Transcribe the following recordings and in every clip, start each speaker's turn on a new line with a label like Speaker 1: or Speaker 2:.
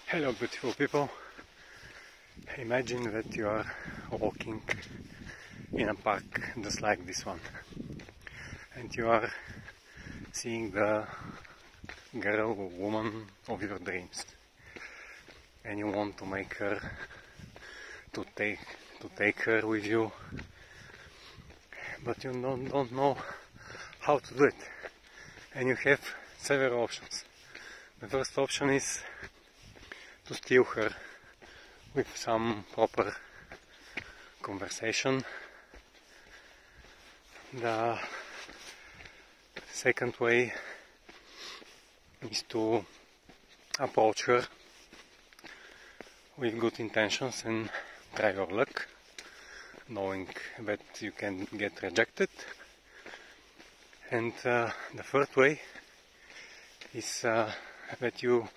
Speaker 1: Hello beautiful people, imagine that you are walking in a park just like this one and you are seeing the girl or woman of your dreams and you want to make her to take her with you, but you don't know how to do it, and you have several options. The first option is to steal her with some proper conversation. The second way is to approach her with good intentions and try your luck, knowing that you can get rejected. And the third way is that you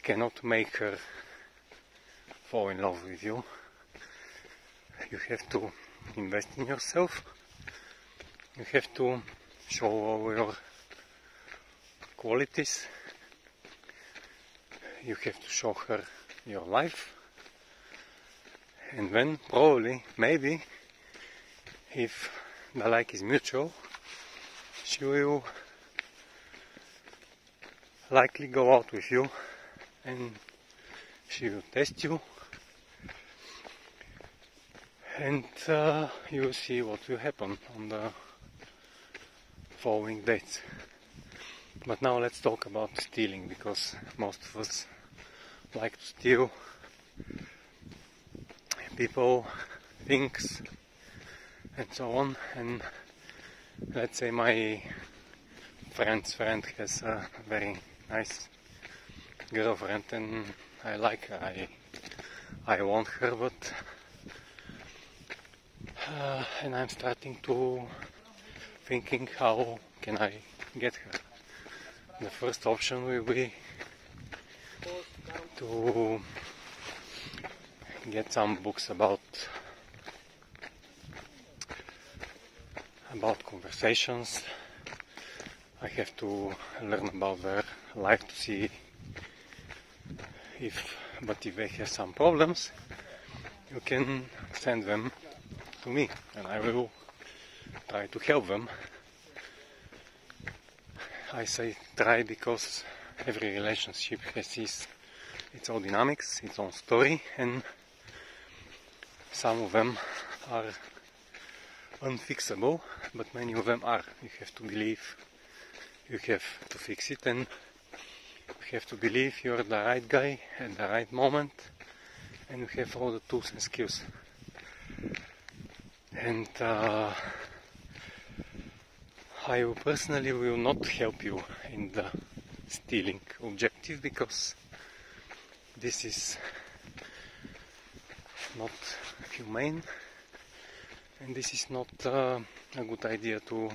Speaker 1: cannot make her fall in love with you. You have to invest in yourself. You have to show all your qualities. You have to show her your life. And then probably, maybe, if the like is mutual, she will likely go out with you and she will test you, and you will see what will happen on the following dates. But now let's talk about stealing, because most of us like to steal people, things, and so on. And let's say my friend's friend has a very nice girlfriend and I like her, I want her, but and I'm starting to thinking how can I get her. The first option will be to get some books about conversations. I have to learn about their life to see if they have some problems. You can send them to me and I will try to help them. I say try because every relationship has its own dynamics, its own story, and some of them are unfixable, but many of them are. You have to believe you have to fix it, and you have to believe you're the right guy at the right moment, and you have all the tools and skills. And I personally will not help you in the stealing objective, because this is not humane, and this is not a good idea to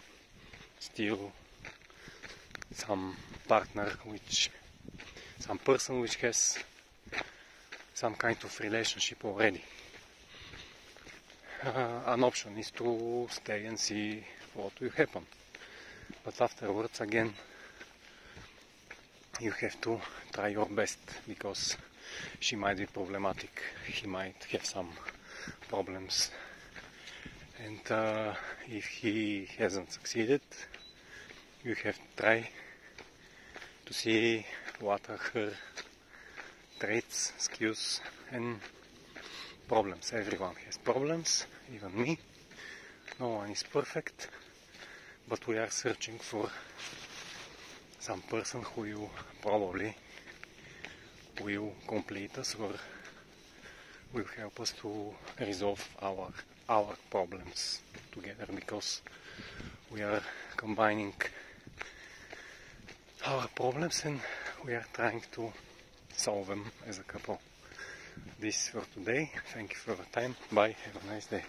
Speaker 1: steal some person which has some kind of relationship already. An option is to stay and see what will happen, but afterwards again you have to try your best, because she might be problematic, he might have some problems, and if he hasn't succeeded, you have to try to see what are her traits, skills and problems. Everyone has problems, even me. No one is perfect, but we are searching for some person who will probably will complete us or will help us to resolve our problems together, because we are combining our problems and we are trying to solve them as a couple. This for today. Thank you for your time. Bye. Have a nice day.